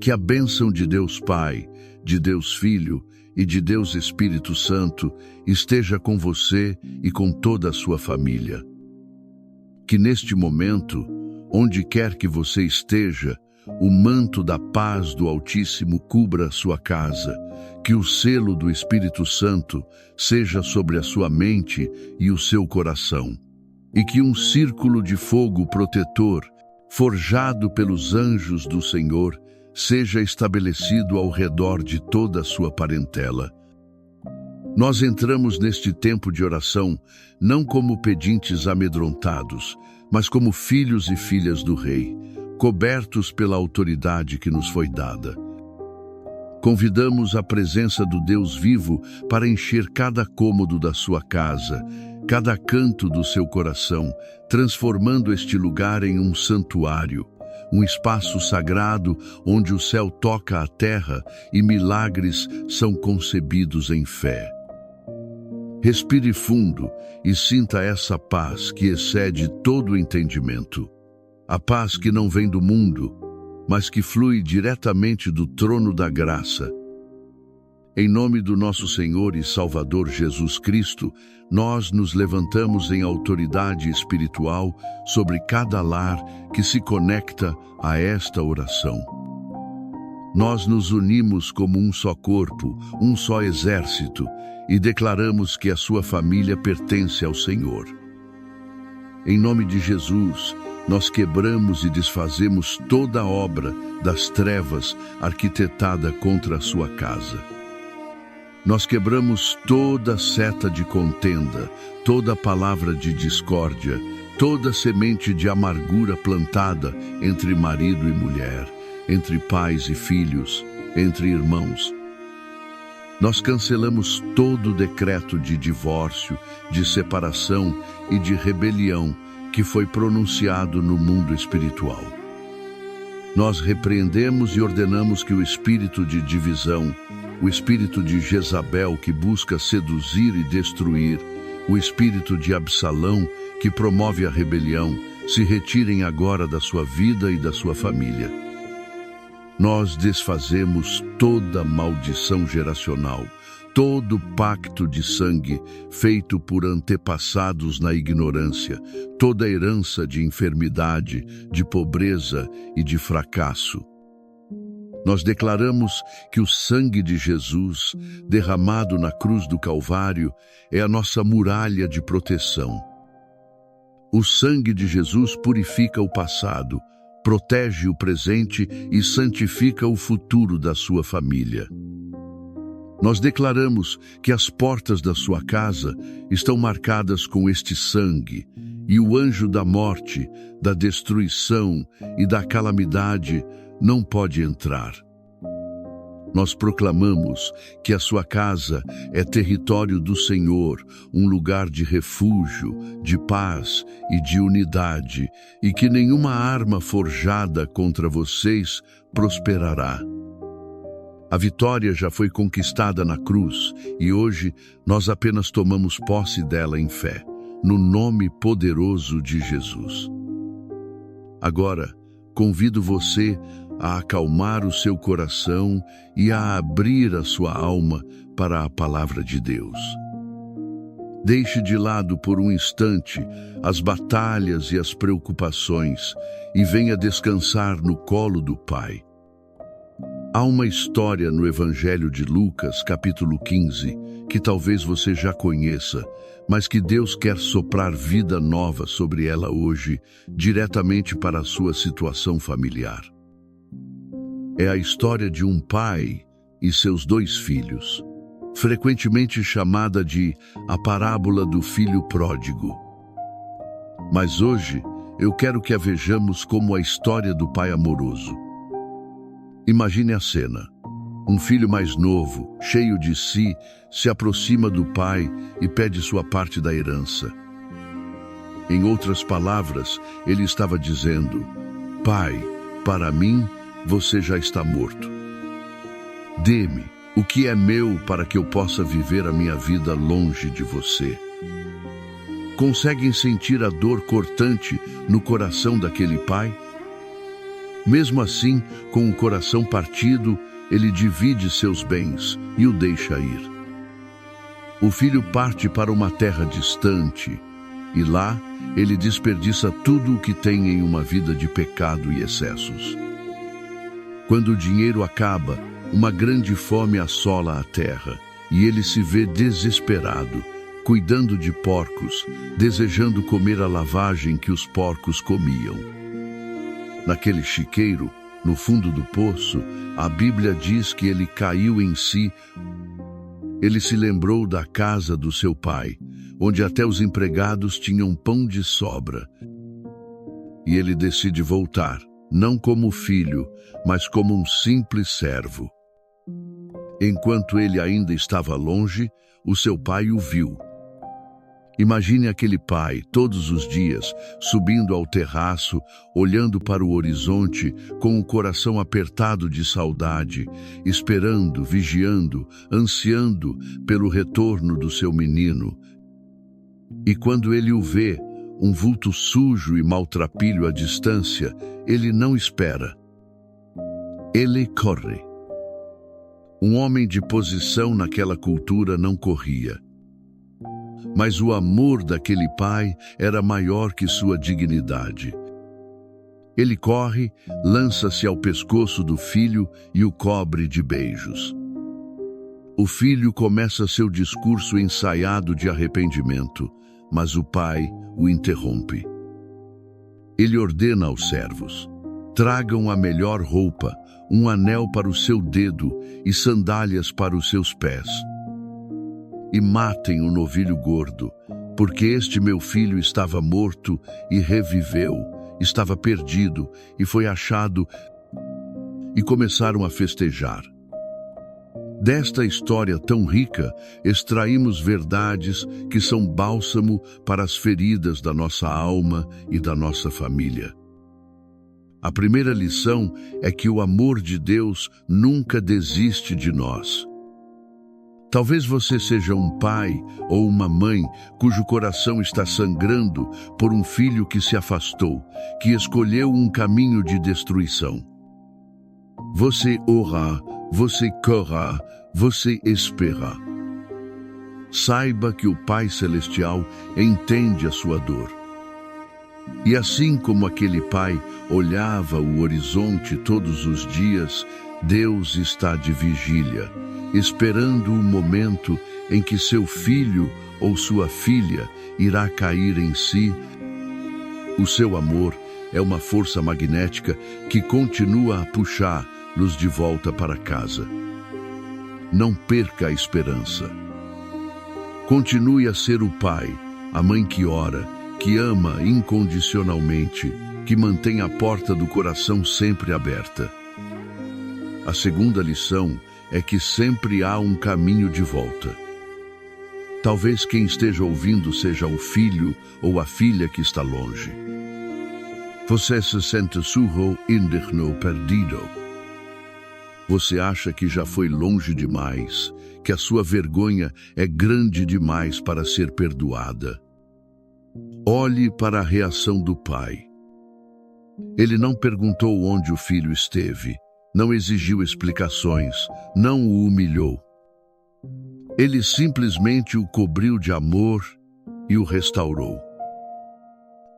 Que a bênção de Deus Pai, de Deus Filho e de Deus Espírito Santo esteja com você e com toda a sua família. Que neste momento, onde quer que você esteja, o manto da paz do Altíssimo cubra a sua casa, que o selo do Espírito Santo seja sobre a sua mente e o seu coração, e que um círculo de fogo protetor, forjado pelos anjos do Senhor, seja estabelecido ao redor de toda a sua parentela. Nós entramos neste tempo de oração não como pedintes amedrontados, mas como filhos e filhas do Rei, cobertos pela autoridade que nos foi dada. Convidamos a presença do Deus vivo para encher cada cômodo da sua casa, cada canto do seu coração, transformando este lugar em um santuário, um espaço sagrado onde o céu toca a terra e milagres são concebidos em fé. Respire fundo e sinta essa paz que excede todo o entendimento. A paz que não vem do mundo, mas que flui diretamente do trono da graça. Em nome do nosso Senhor e Salvador Jesus Cristo, nós nos levantamos em autoridade espiritual sobre cada lar que se conecta a esta oração. Nós nos unimos como um só corpo, um só exército, e declaramos que a sua família pertence ao Senhor. Em nome de Jesus, nós quebramos e desfazemos toda a obra das trevas arquitetada contra a sua casa. Nós quebramos toda seta de contenda, toda palavra de discórdia, toda semente de amargura plantada entre marido e mulher, entre pais e filhos, entre irmãos. Nós cancelamos todo decreto de divórcio, de separação e de rebelião que foi pronunciado no mundo espiritual. Nós repreendemos e ordenamos que o espírito de divisão, o espírito de Jezabel que busca seduzir e destruir, o espírito de Absalão que promove a rebelião, se retirem agora da sua vida e da sua família. Nós desfazemos toda maldição geracional, todo pacto de sangue feito por antepassados na ignorância, toda herança de enfermidade, de pobreza e de fracasso. Nós declaramos que o sangue de Jesus, derramado na cruz do Calvário, é a nossa muralha de proteção. O sangue de Jesus purifica o passado, protege o presente e santifica o futuro da sua família. Nós declaramos que as portas da sua casa estão marcadas com este sangue, e o anjo da morte, da destruição e da calamidade não pode entrar. Nós proclamamos que a sua casa é território do Senhor, um lugar de refúgio, de paz e de unidade, e que nenhuma arma forjada contra vocês prosperará. A vitória já foi conquistada na cruz e hoje nós apenas tomamos posse dela em fé, no nome poderoso de Jesus. Agora, convido você a acalmar o seu coração e a abrir a sua alma para a palavra de Deus. Deixe de lado por um instante as batalhas e as preocupações e venha descansar no colo do Pai. Há uma história no Evangelho de Lucas, capítulo 15, que talvez você já conheça, mas que Deus quer soprar vida nova sobre ela hoje, diretamente para a sua situação familiar. É a história de um pai e seus 2 filhos, frequentemente chamada de a parábola do filho pródigo. Mas hoje eu quero que a vejamos como a história do pai amoroso. Imagine a cena. Um filho mais novo, cheio de si, se aproxima do pai e pede sua parte da herança. Em outras palavras, ele estava dizendo: Pai, para mim, você já está morto. Dê-me o que é meu para que eu possa viver a minha vida longe de você. Conseguem sentir a dor cortante no coração daquele pai? Mesmo assim, com o coração partido, ele divide seus bens e o deixa ir. O filho parte para uma terra distante e lá ele desperdiça tudo o que tem em uma vida de pecado e excessos. Quando o dinheiro acaba, uma grande fome assola a terra e ele se vê desesperado, cuidando de porcos, desejando comer a lavagem que os porcos comiam. Naquele chiqueiro, no fundo do poço, a Bíblia diz que ele caiu em si. Ele se lembrou da casa do seu pai, onde até os empregados tinham pão de sobra. E ele decide voltar, não como filho, mas como um simples servo. Enquanto ele ainda estava longe, o seu pai o viu. Imagine aquele pai, todos os dias, subindo ao terraço, olhando para o horizonte, com o coração apertado de saudade, esperando, vigiando, ansiando pelo retorno do seu menino. E quando ele o vê, um vulto sujo e maltrapilho à distância, ele não espera. Ele corre. Um homem de posição naquela cultura não corria. Mas o amor daquele pai era maior que sua dignidade. Ele corre, lança-se ao pescoço do filho e o cobre de beijos. O filho começa seu discurso ensaiado de arrependimento, mas o pai o interrompe. Ele ordena aos servos: tragam a melhor roupa, um anel para o seu dedo e sandálias para os seus pés. E matem o novilho gordo, porque este meu filho estava morto e reviveu, estava perdido e foi achado. E começaram a festejar. Desta história tão rica, extraímos verdades que são bálsamo para as feridas da nossa alma e da nossa família. A primeira lição é que o amor de Deus nunca desiste de nós. Talvez você seja um pai ou uma mãe cujo coração está sangrando por um filho que se afastou, que escolheu um caminho de destruição. Você ora, você corra, você espera. Saiba que o Pai Celestial entende a sua dor. E assim como aquele pai olhava o horizonte todos os dias, Deus está de vigília, esperando o momento em que seu filho ou sua filha irá cair em si. O seu amor é uma força magnética que continua a puxá-los de volta para casa. Não perca a esperança. Continue a ser o pai, a mãe que ora, que ama incondicionalmente, que mantém a porta do coração sempre aberta. A segunda lição é que sempre há um caminho de volta. Talvez quem esteja ouvindo seja o filho ou a filha que está longe. Você se sente surro, indigno, perdido. Você acha que já foi longe demais, que a sua vergonha é grande demais para ser perdoada. Olhe para a reação do pai. Ele não perguntou onde o filho esteve, não exigiu explicações, não o humilhou. Ele simplesmente o cobriu de amor e o restaurou.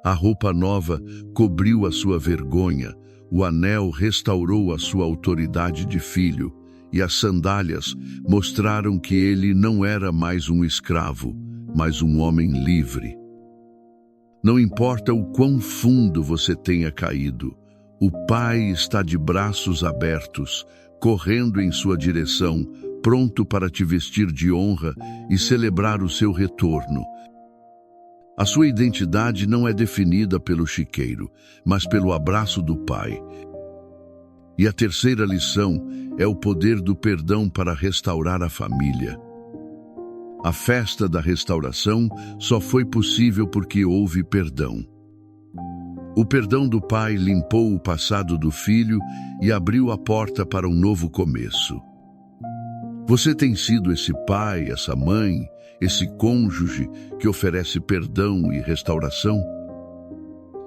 A roupa nova cobriu a sua vergonha, o anel restaurou a sua autoridade de filho, e as sandálias mostraram que ele não era mais um escravo, mas um homem livre. Não importa o quão fundo você tenha caído, o Pai está de braços abertos, correndo em sua direção, pronto para te vestir de honra e celebrar o seu retorno. A sua identidade não é definida pelo chiqueiro, mas pelo abraço do Pai. E a terceira lição é o poder do perdão para restaurar a família. A festa da restauração só foi possível porque houve perdão. O perdão do Pai limpou o passado do filho e abriu a porta para um novo começo. Você tem sido esse pai, essa mãe, esse cônjuge que oferece perdão e restauração?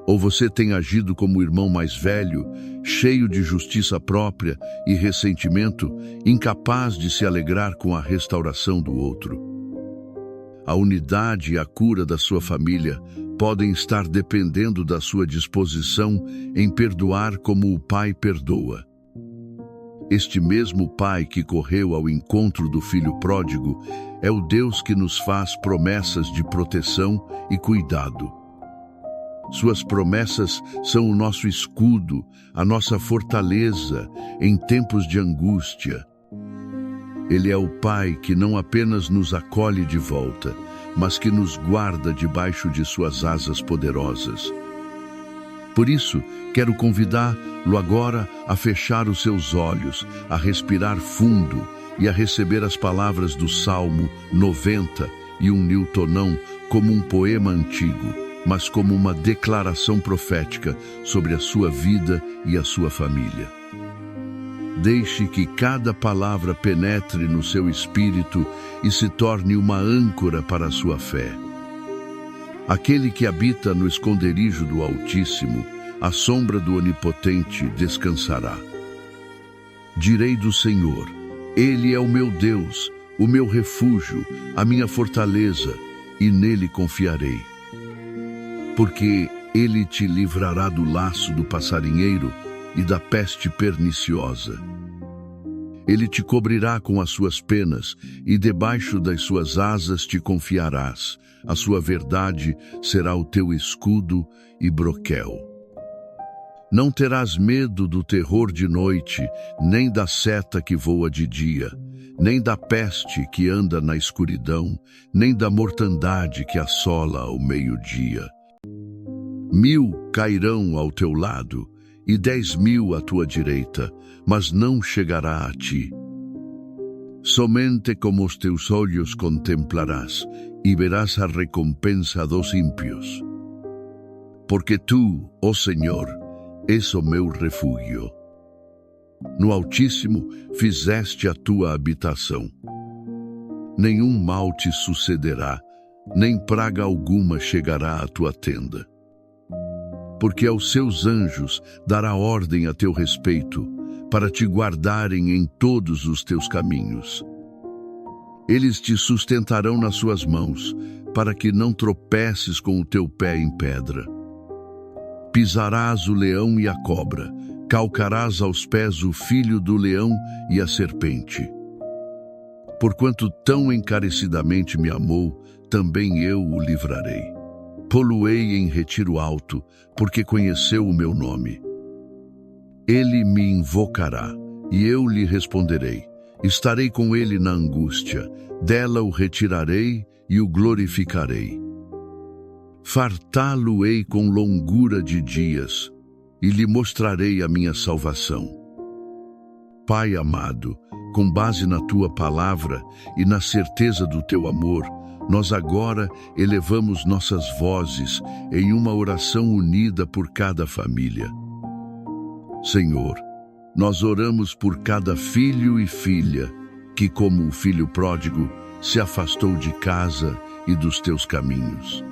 Ou você tem agido como o irmão mais velho, cheio de justiça própria e ressentimento, incapaz de se alegrar com a restauração do outro? A unidade e a cura da sua família podem estar dependendo da sua disposição em perdoar como o Pai perdoa. Este mesmo Pai que correu ao encontro do filho pródigo é o Deus que nos faz promessas de proteção e cuidado. Suas promessas são o nosso escudo, a nossa fortaleza em tempos de angústia. Ele é o Pai que não apenas nos acolhe de volta, mas que nos guarda debaixo de suas asas poderosas. Por isso, quero convidá-lo agora a fechar os seus olhos, a respirar fundo e a receber as palavras do Salmo 90 e um Newton não como um poema antigo, mas como uma declaração profética sobre a sua vida e a sua família. Deixe que cada palavra penetre no seu espírito e se torne uma âncora para a sua fé. Aquele que habita no esconderijo do Altíssimo, à sombra do Onipotente descansará. Direi do Senhor: Ele é o meu Deus, o meu refúgio, a minha fortaleza, e nele confiarei. Porque ele te livrará do laço do passarinheiro e da peste perniciosa. Ele te cobrirá com as suas penas, e debaixo das suas asas te confiarás. A sua verdade será o teu escudo e broquel. Não terás medo do terror de noite, nem da seta que voa de dia, nem da peste que anda na escuridão, nem da mortandade que assola ao meio-dia. 1000 cairão ao teu lado, e 10.000 à tua direita, mas não chegará a ti. Somente com os teus olhos contemplarás, e verás a recompensa dos ímpios. Porque tu, ó Senhor, és o meu refúgio. No Altíssimo fizeste a tua habitação. Nenhum mal te sucederá, nem praga alguma chegará à tua tenda. Porque aos seus anjos dará ordem a teu respeito, para te guardarem em todos os teus caminhos. Eles te sustentarão nas suas mãos, para que não tropeces com o teu pé em pedra. Pisarás o leão e a cobra, calcarás aos pés o filho do leão e a serpente. Porquanto tão encarecidamente me amou, também eu o livrarei. Pô-lo-ei em retiro alto, porque conheceu o meu nome. Ele me invocará, e eu lhe responderei. Estarei com ele na angústia, dela o retirarei e o glorificarei. Fartá-lo-ei com longura de dias, e lhe mostrarei a minha salvação. Pai amado, com base na tua palavra e na certeza do teu amor, nós agora elevamos nossas vozes em uma oração unida por cada família. Senhor, nós oramos por cada filho e filha que, como o filho pródigo, se afastou de casa e dos teus caminhos.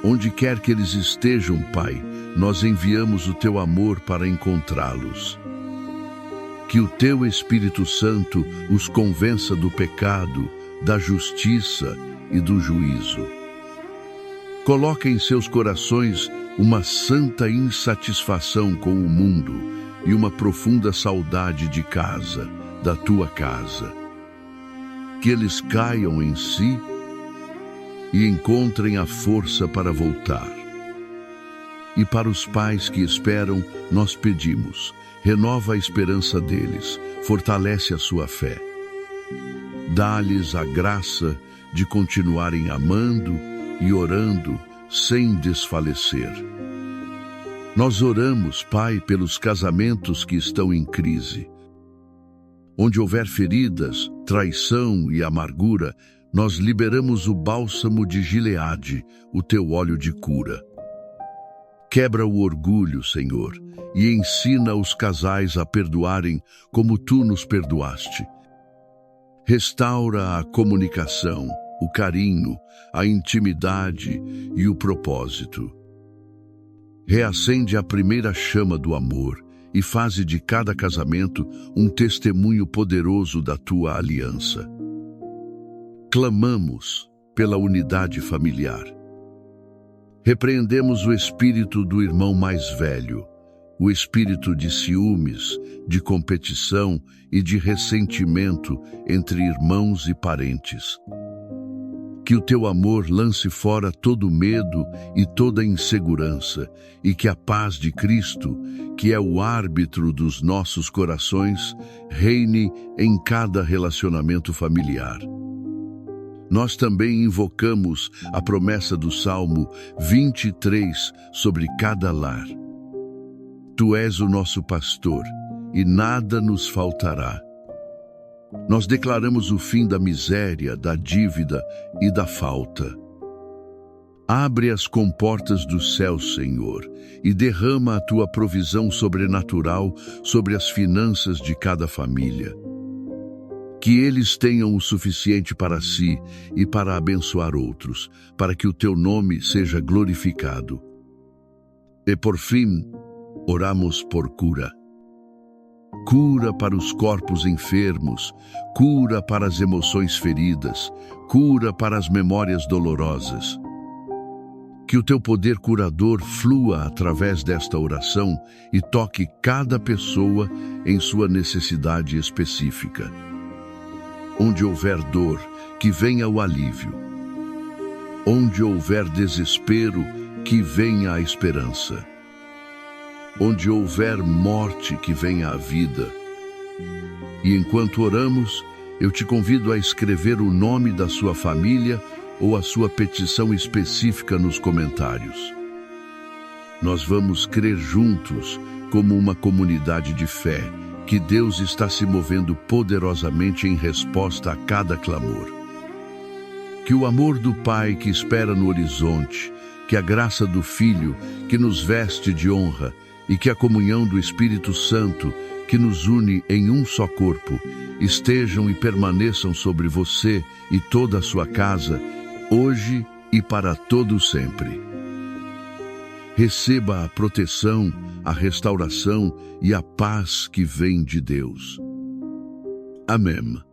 Onde quer que eles estejam, Pai, nós enviamos o teu amor para encontrá-los. Que o teu Espírito Santo os convença do pecado, da justiça e do juízo. Coloca em seus corações uma santa insatisfação com o mundo e uma profunda saudade de casa, da tua casa. Que eles caiam em si e encontrem a força para voltar. E para os pais que esperam, nós pedimos: renova a esperança deles, fortalece a sua fé. Dá-lhes a graça de continuarem amando e orando sem desfalecer. Nós oramos, Pai, pelos casamentos que estão em crise. Onde houver feridas, traição e amargura, nós liberamos o bálsamo de Gileade, o teu óleo de cura. Quebra o orgulho, Senhor, e ensina os casais a perdoarem como tu nos perdoaste. Restaura a comunicação, o carinho, a intimidade e o propósito. Reacende a primeira chama do amor e faze de cada casamento um testemunho poderoso da tua aliança. Clamamos pela unidade familiar. Repreendemos o espírito do irmão mais velho, o espírito de ciúmes, de competição e de ressentimento entre irmãos e parentes. Que o teu amor lance fora todo medo e toda insegurança, e que a paz de Cristo, que é o árbitro dos nossos corações, reine em cada relacionamento familiar. Nós também invocamos a promessa do Salmo 23 sobre cada lar. Tu és o nosso pastor, e nada nos faltará. Nós declaramos o fim da miséria, da dívida e da falta. Abre as comportas do céu, Senhor, e derrama a tua provisão sobrenatural sobre as finanças de cada família. Que eles tenham o suficiente para si e para abençoar outros, para que o teu nome seja glorificado. E por fim, oramos por cura. Cura para os corpos enfermos, cura para as emoções feridas, cura para as memórias dolorosas. Que o teu poder curador flua através desta oração e toque cada pessoa em sua necessidade específica. Onde houver dor, que venha o alívio. Onde houver desespero, que venha a esperança. Onde houver morte, que venha a vida. E enquanto oramos, eu te convido a escrever o nome da sua família ou a sua petição específica nos comentários. Nós vamos crer juntos, como uma comunidade de fé, que Deus está se movendo poderosamente em resposta a cada clamor. Que o amor do Pai que espera no horizonte, que a graça do Filho que nos veste de honra e que a comunhão do Espírito Santo que nos une em um só corpo estejam e permaneçam sobre você e toda a sua casa, hoje e para todo sempre. Receba a proteção, a restauração e a paz que vem de Deus. Amém.